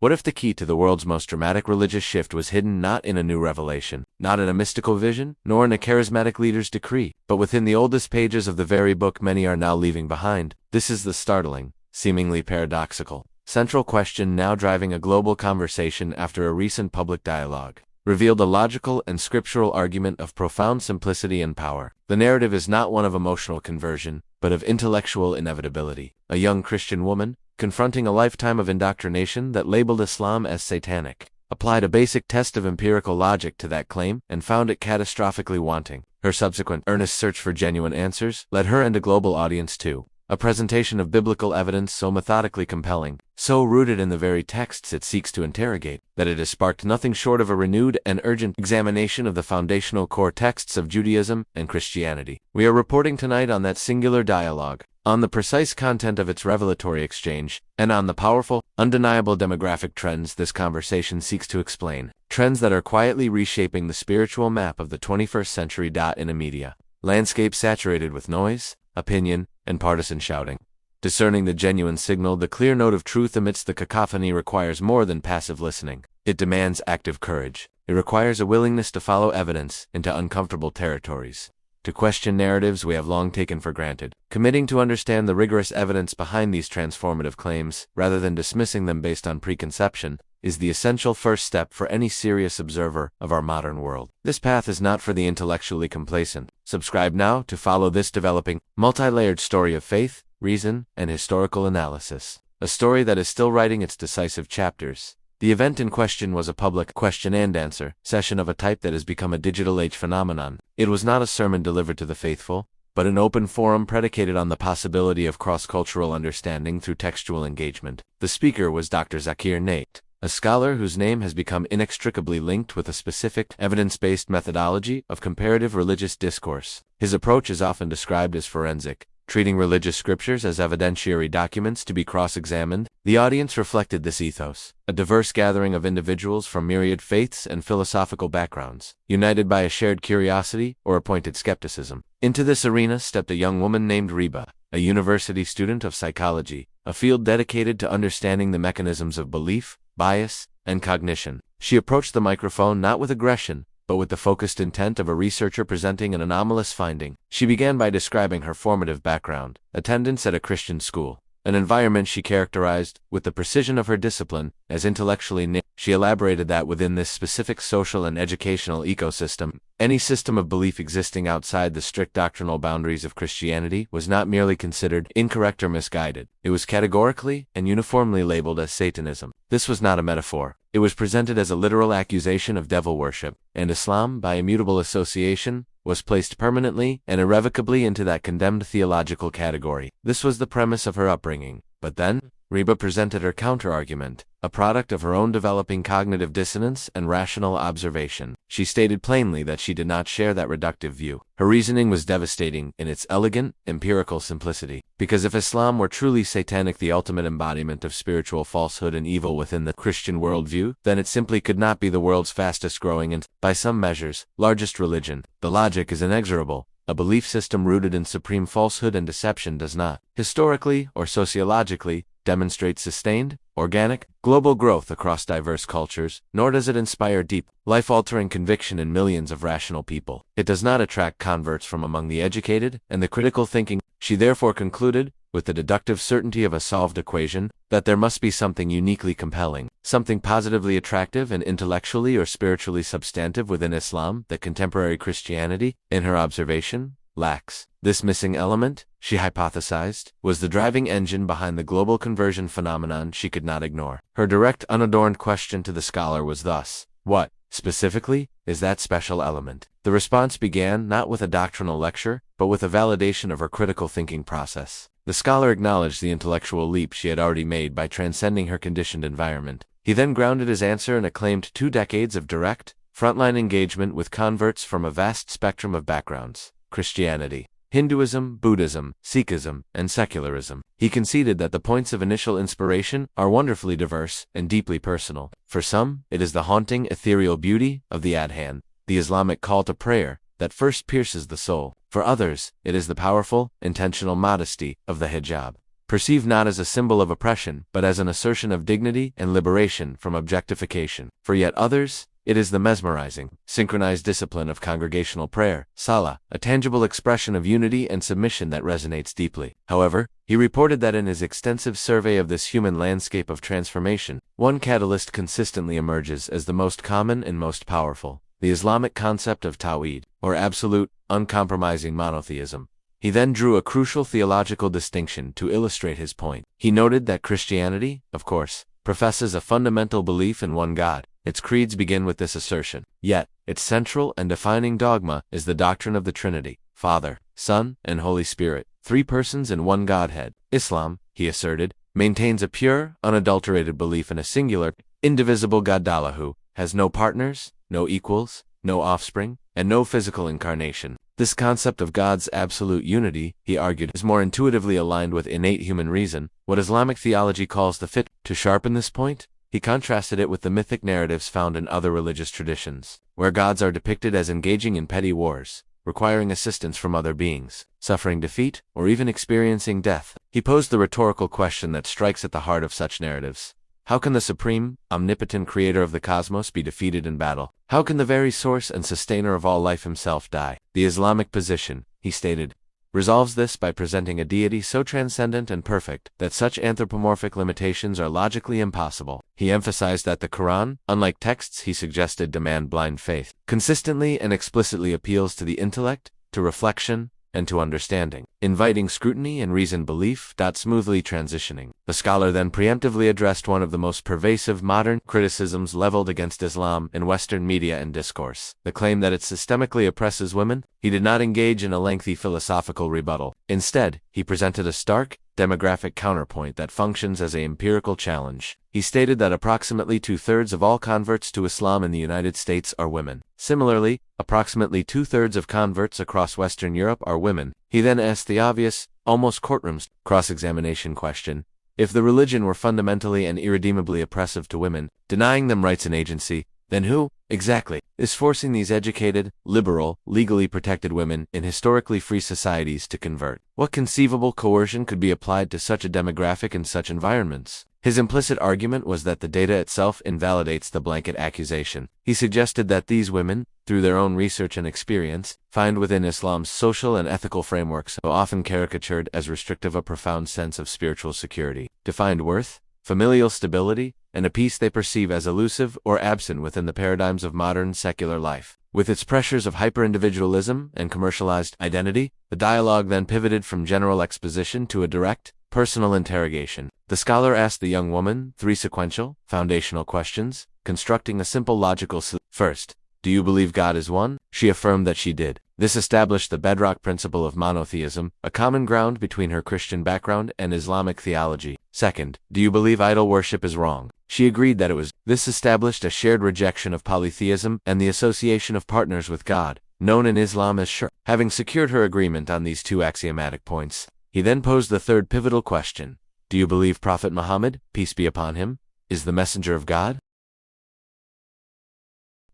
What if the key to the world's most dramatic religious shift was hidden not in a new revelation, not in a mystical vision, nor in a charismatic leader's decree, but within the oldest pages of the very book many are now leaving behind? This is the startling, seemingly paradoxical, central question now driving a global conversation after a recent public dialogue revealed a logical and scriptural argument of profound simplicity and power. The narrative is not one of emotional conversion, but of intellectual inevitability. A young Christian woman, confronting a lifetime of indoctrination that labeled Islam as satanic, applied a basic test of empirical logic to that claim and found it catastrophically wanting. Her subsequent earnest search for genuine answers led her and a global audience to a presentation of biblical evidence so methodically compelling, so rooted in the very texts it seeks to interrogate, that it has sparked nothing short of a renewed and urgent examination of the foundational core texts of Judaism and Christianity. We are reporting tonight on that singular dialogue, on the precise content of its revelatory exchange, and on the powerful, undeniable demographic trends this conversation seeks to explain. Trends that are quietly reshaping the spiritual map of the 21st century. In a media landscape saturated with noise, opinion, and partisan shouting. Discerning the genuine signal, the clear note of truth amidst the cacophony requires more than passive listening. It demands active courage. It requires a willingness to follow evidence into uncomfortable territories, to question narratives we have long taken for granted, committing to understand the rigorous evidence behind these transformative claims, rather than dismissing them based on preconception, is the essential first step for any serious observer of our modern world. This path is not for the intellectually complacent. Subscribe now to follow this developing, multi-layered story of faith, reason, and historical analysis. A story that is still writing its decisive chapters. The event in question was a public question-and-answer session of a type that has become a digital age phenomenon. It was not a sermon delivered to the faithful, but an open forum predicated on the possibility of cross-cultural understanding through textual engagement. The speaker was Dr. Zakir Naik, a scholar whose name has become inextricably linked with a specific, evidence-based methodology of comparative religious discourse. His approach is often described as forensic, treating religious scriptures as evidentiary documents to be cross-examined. The audience reflected this ethos, a diverse gathering of individuals from myriad faiths and philosophical backgrounds, united by a shared curiosity or a pointed skepticism. Into this arena stepped a young woman named Reba, a university student of psychology, a field dedicated to understanding the mechanisms of belief, bias, and cognition. She approached the microphone not with aggression, but with the focused intent of a researcher presenting an anomalous finding. She began by describing her formative background, attendance at a Christian school, an environment she characterized, with the precision of her discipline, as intellectually niche. She elaborated that within this specific social and educational ecosystem, any system of belief existing outside the strict doctrinal boundaries of Christianity was not merely considered incorrect or misguided, it was categorically and uniformly labeled as Satanism. This was not a metaphor. It was presented as a literal accusation of devil worship, and Islam, by immutable association, was placed permanently and irrevocably into that condemned theological category. This was the premise of her upbringing. But then, Reba presented her counter-argument, a product of her own developing cognitive dissonance and rational observation. She stated plainly that she did not share that reductive view. Her reasoning was devastating in its elegant, empirical simplicity. Because if Islam were truly satanic, the ultimate embodiment of spiritual falsehood and evil within the Christian worldview, then it simply could not be the world's fastest-growing and, by some measures, largest religion. The logic is inexorable. A belief system rooted in supreme falsehood and deception does not, historically or sociologically, demonstrate sustained, organic, global growth across diverse cultures, nor does it inspire deep, life-altering conviction in millions of rational people. It does not attract converts from among the educated and the critical thinking. She therefore concluded, with the deductive certainty of a solved equation, that there must be something uniquely compelling, something positively attractive and intellectually or spiritually substantive within Islam that contemporary Christianity, in her observation, lacks. This missing element, she hypothesized, was the driving engine behind the global conversion phenomenon she could not ignore. Her direct, unadorned question to the scholar was thus, what, specifically, is that special element? The response began not with a doctrinal lecture, but with a validation of her critical thinking process. The scholar acknowledged the intellectual leap she had already made by transcending her conditioned environment. He then grounded his answer in a claimed 2 decades of direct, frontline engagement with converts from a vast spectrum of backgrounds: Christianity, Hinduism, Buddhism, Sikhism, and secularism. He conceded that the points of initial inspiration are wonderfully diverse and deeply personal. For some, it is the haunting, ethereal beauty of the adhan, the Islamic call to prayer, that first pierces the soul. For others, it is the powerful, intentional modesty of the hijab, perceived not as a symbol of oppression, but as an assertion of dignity and liberation from objectification. For yet others, it is the mesmerizing, synchronized discipline of congregational prayer, salah, a tangible expression of unity and submission that resonates deeply. However, he reported that in his extensive survey of this human landscape of transformation, one catalyst consistently emerges as the most common and most powerful: the Islamic concept of tawhid, or absolute, uncompromising monotheism. He then drew a crucial theological distinction to illustrate his point. He noted that Christianity, of course, professes a fundamental belief in one God. Its creeds begin with this assertion. Yet, its central and defining dogma is the doctrine of the Trinity: Father, Son, and Holy Spirit, three persons in one Godhead. Islam, he asserted, maintains a pure, unadulterated belief in a singular, indivisible God Allah who has no partners, no equals, no offspring, and no physical incarnation. This concept of God's absolute unity, he argued, is more intuitively aligned with innate human reason, what Islamic theology calls the fit. To sharpen this point, he contrasted it with the mythic narratives found in other religious traditions, where gods are depicted as engaging in petty wars, requiring assistance from other beings, suffering defeat, or even experiencing death. He posed the rhetorical question that strikes at the heart of such narratives. How can the supreme, omnipotent creator of the cosmos be defeated in battle? How can the very source and sustainer of all life himself die? The Islamic position, he stated, resolves this by presenting a deity so transcendent and perfect that such anthropomorphic limitations are logically impossible. He emphasized that the Quran, unlike texts he suggested demand blind faith, consistently and explicitly appeals to the intellect, to reflection, and to understanding, inviting scrutiny and reasoned belief. Smoothly transitioning, the scholar then preemptively addressed one of the most pervasive modern criticisms leveled against Islam in Western media and discourse: the claim that it systemically oppresses women. He did not engage in a lengthy philosophical rebuttal. Instead, he presented a stark, demographic counterpoint that functions as an empirical challenge. He stated that approximately 2/3 of all converts to Islam in the United States are women. Similarly, approximately 2/3 of converts across Western Europe are women. He then asked the obvious, almost courtrooms, cross-examination question: if the religion were fundamentally and irredeemably oppressive to women, denying them rights and agency, then who, exactly, is forcing these educated, liberal, legally protected women in historically free societies to convert? What conceivable coercion could be applied to such a demographic in such environments? His implicit argument was that the data itself invalidates the blanket accusation. He suggested that these women, through their own research and experience, find within Islam's social and ethical frameworks, so often caricatured as restrictive, a profound sense of spiritual security, defined worth, familial stability, and a peace they perceive as elusive or absent within the paradigms of modern secular life. With its pressures of hyper-individualism and commercialized identity, the dialogue then pivoted from general exposition to a direct, personal interrogation. The scholar asked the young woman three sequential, foundational questions, constructing a simple logical First, do you believe God is one? She affirmed that she did. This established the bedrock principle of monotheism, a common ground between her Christian background and Islamic theology. Second, do you believe idol worship is wrong? She agreed that it was. This established a shared rejection of polytheism and the association of partners with God, known in Islam as shirk. Having secured her agreement on these two axiomatic points, he then posed the third pivotal question: do you believe Prophet Muhammad, peace be upon him, is the messenger of God?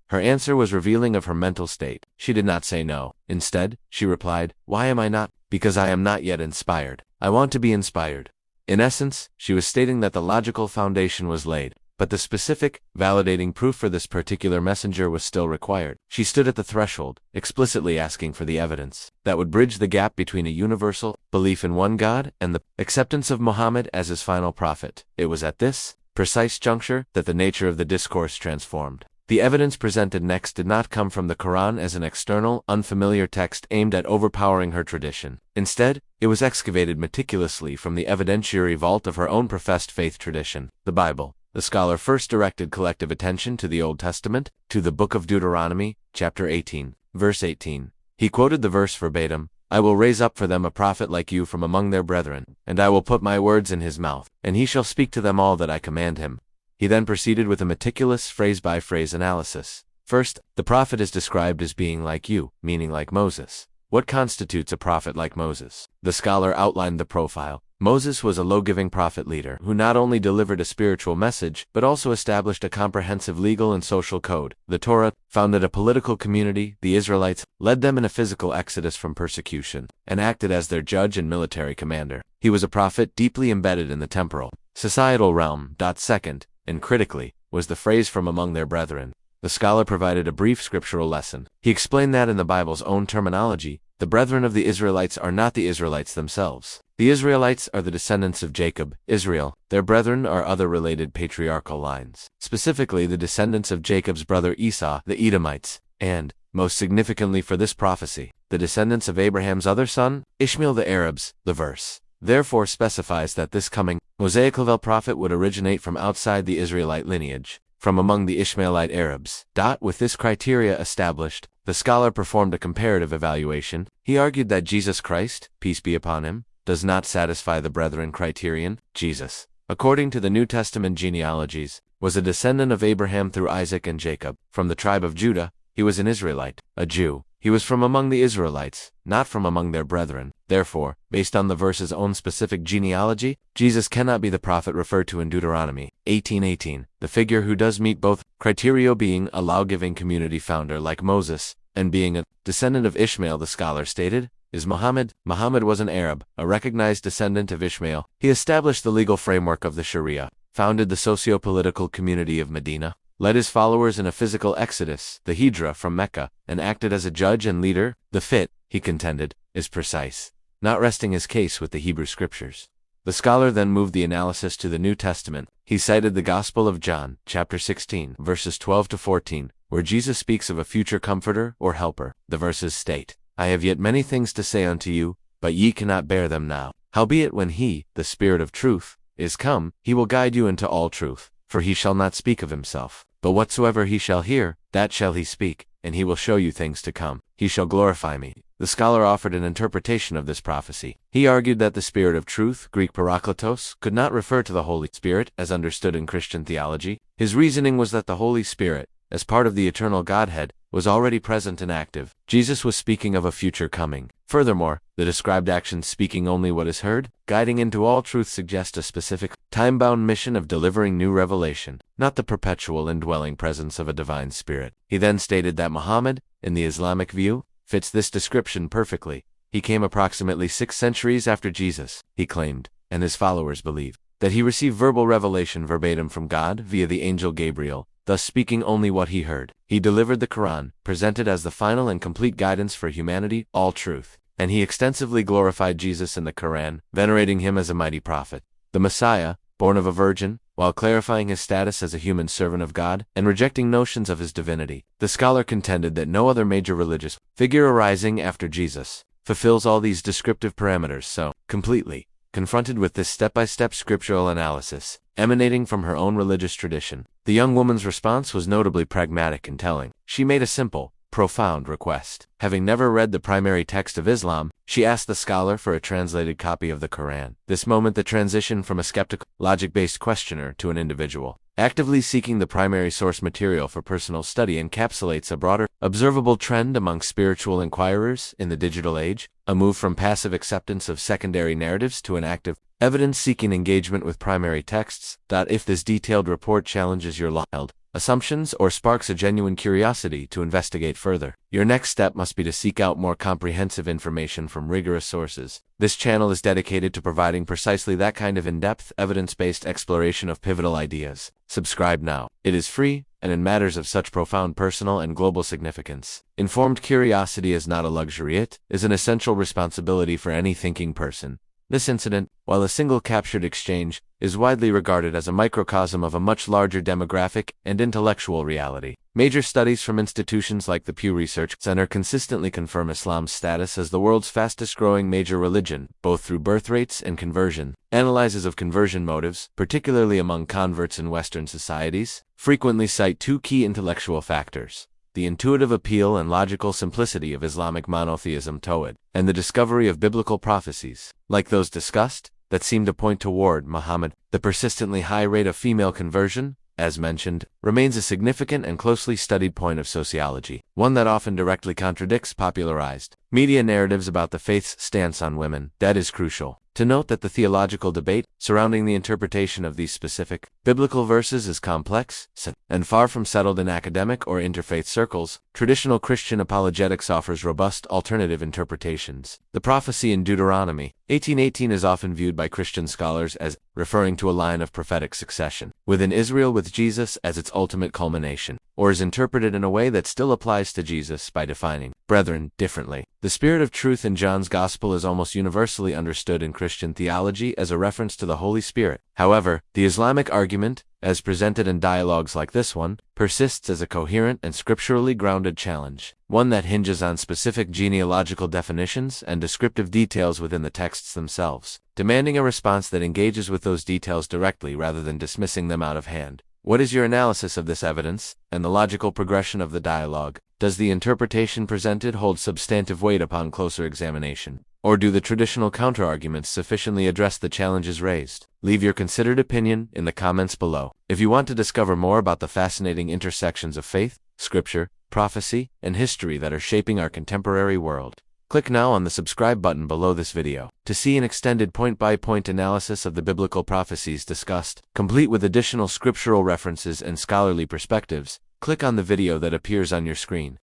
Her answer was revealing of her mental state. She did not say no. Instead, she replied, why am I not? Because I am not yet inspired. I want to be inspired. In essence, she was stating that the logical foundation was laid, but the specific, validating proof for this particular messenger was still required. She stood at the threshold, explicitly asking for the evidence that would bridge the gap between a universal belief in one God and the acceptance of Muhammad as his final prophet. It was at this precise juncture that the nature of the discourse transformed. The evidence presented next did not come from the Quran as an external, unfamiliar text aimed at overpowering her tradition. Instead, it was excavated meticulously from the evidentiary vault of her own professed faith tradition, the Bible. The scholar first directed collective attention to the Old Testament, to the book of Deuteronomy, chapter 18, verse 18. He quoted the verse verbatim: I will raise up for them a prophet like you from among their brethren, and I will put my words in his mouth, and he shall speak to them all that I command him. He then proceeded with a meticulous phrase-by-phrase analysis. First, the prophet is described as being like you, meaning like Moses. What constitutes a prophet like Moses? The scholar outlined the profile. Moses was a law-giving prophet leader who not only delivered a spiritual message but also established a comprehensive legal and social code. The Torah founded a political community, the Israelites, led them in a physical exodus from persecution, and acted as their judge and military commander. He was a prophet deeply embedded in the temporal, societal realm. Second, and critically, was the phrase "from among their brethren." The scholar provided a brief scriptural lesson. He explained that in the Bible's own terminology, the brethren of the Israelites are not the Israelites themselves. The Israelites are the descendants of Jacob, Israel. Their brethren are other related patriarchal lines, specifically the descendants of Jacob's brother Esau, the Edomites, and, most significantly for this prophecy, the descendants of Abraham's other son, Ishmael, the Arabs. The verse therefore specifies that this coming Mosaic-level prophet would originate from outside the Israelite lineage, from among the Ishmaelite Arabs. With this criteria established, the scholar performed a comparative evaluation. He argued that Jesus Christ, peace be upon him, does not satisfy the brethren criterion. Jesus, according to the New Testament genealogies, was a descendant of Abraham through Isaac and Jacob. From the tribe of Judah, he was an Israelite, a Jew. He was from among the Israelites, not from among their brethren. Therefore, based on the verse's own specific genealogy, Jesus cannot be the prophet referred to in Deuteronomy 18:18, the figure who does meet both criteria, being a law-giving community founder like Moses, and being a descendant of Ishmael. The scholar stated, is Muhammad. Muhammad was an Arab, a recognized descendant of Ishmael. He established the legal framework of the Sharia, founded the socio-political community of Medina, led his followers in a physical exodus, the Hijra, from Mecca, and acted as a judge and leader. The fit, he contended, is precise, not resting his case with the Hebrew scriptures. The scholar then moved the analysis to the New Testament. He cited the Gospel of John, chapter 16, verses 12 to 14, where Jesus speaks of a future comforter or helper. The verses state, I have yet many things to say unto you, but ye cannot bear them now. Howbeit when he, the Spirit of truth, is come, he will guide you into all truth. For he shall not speak of himself, but whatsoever he shall hear, that shall he speak, and he will show you things to come. He shall glorify me. The scholar offered an interpretation of this prophecy. He argued that the Spirit of truth, Greek parakletos, could not refer to the Holy Spirit as understood in Christian theology. His reasoning was that the Holy Spirit, as part of the eternal Godhead, was already present and active. Jesus was speaking of a future coming. Furthermore, the described actions speaking only what is heard, guiding into all truth, suggest a specific, time-bound mission of delivering new revelation, not the perpetual indwelling presence of a divine spirit. He then stated that Muhammad, in the Islamic view, fits this description perfectly. He came approximately 6 centuries after Jesus. He claimed, and his followers believed, that he received verbal revelation verbatim from God via the angel Gabriel, thus speaking only what he heard. He delivered the Quran, presented as the final and complete guidance for humanity, all truth, and he extensively glorified Jesus in the Quran, venerating him as a mighty prophet, the Messiah, born of a virgin, while clarifying his status as a human servant of God and rejecting notions of his divinity. The scholar contended that no other major religious figure arising after Jesus fulfills all these descriptive parameters so completely. Confronted with this step-by-step scriptural analysis, emanating from her own religious tradition, the young woman's response was notably pragmatic and telling. She made a simple, profound request. Having never read the primary text of Islam, she asked the scholar for a translated copy of the Quran. This moment the transition from a skeptical, logic-based questioner to an individual, actively seeking the primary source material for personal study, encapsulates a broader, observable trend among spiritual inquirers in the digital age, a move from passive acceptance of secondary narratives to an active, evidence-seeking engagement with primary texts. If this detailed report challenges your wild assumptions or sparks a genuine curiosity to investigate further, your next step must be to seek out more comprehensive information from rigorous sources. This channel is dedicated to providing precisely that kind of in-depth, evidence-based exploration of pivotal ideas. Subscribe now. It is free, and in matters of such profound personal and global significance, informed curiosity is not a luxury, it is an essential responsibility for any thinking person. This incident, while a single captured exchange, is widely regarded as a microcosm of a much larger demographic and intellectual reality. Major studies from institutions like the Pew Research Center consistently confirm Islam's status as the world's fastest-growing major religion, both through birth rates and conversion. Analyses of conversion motives, particularly among converts in Western societies, frequently cite 2 key intellectual factors: the intuitive appeal and logical simplicity of Islamic monotheism Tawhid, and the discovery of biblical prophecies, like those discussed, that seem to point toward Muhammad. The persistently high rate of female conversion, as mentioned, remains a significant and closely studied point of sociology, one that often directly contradicts popularized media narratives about the faith's stance on women. That is crucial. To note that the theological debate surrounding the interpretation of these specific biblical verses is complex and far from settled in academic or interfaith circles, traditional Christian apologetics offers robust alternative interpretations. The prophecy in Deuteronomy 18:18 is often viewed by Christian scholars as referring to a line of prophetic succession within Israel with Jesus as its ultimate culmination, or is interpreted in a way that still applies to Jesus by defining brethren differently. The spirit of truth in John's Gospel is almost universally understood in Christian theology as a reference to the Holy Spirit. However, the Islamic argument, as presented in dialogues like this one, persists as a coherent and scripturally grounded challenge, one that hinges on specific genealogical definitions and descriptive details within the texts themselves, demanding a response that engages with those details directly rather than dismissing them out of hand. What is your analysis of this evidence and the logical progression of the dialogue? Does the interpretation presented hold substantive weight upon closer examination? Or do the traditional counterarguments sufficiently address the challenges raised? Leave your considered opinion in the comments below. If you want to discover more about the fascinating intersections of faith, scripture, prophecy, and history that are shaping our contemporary world, click now on the subscribe button below this video to see an extended point-by-point analysis of the biblical prophecies discussed, complete with additional scriptural references and scholarly perspectives. Click on the video that appears on your screen.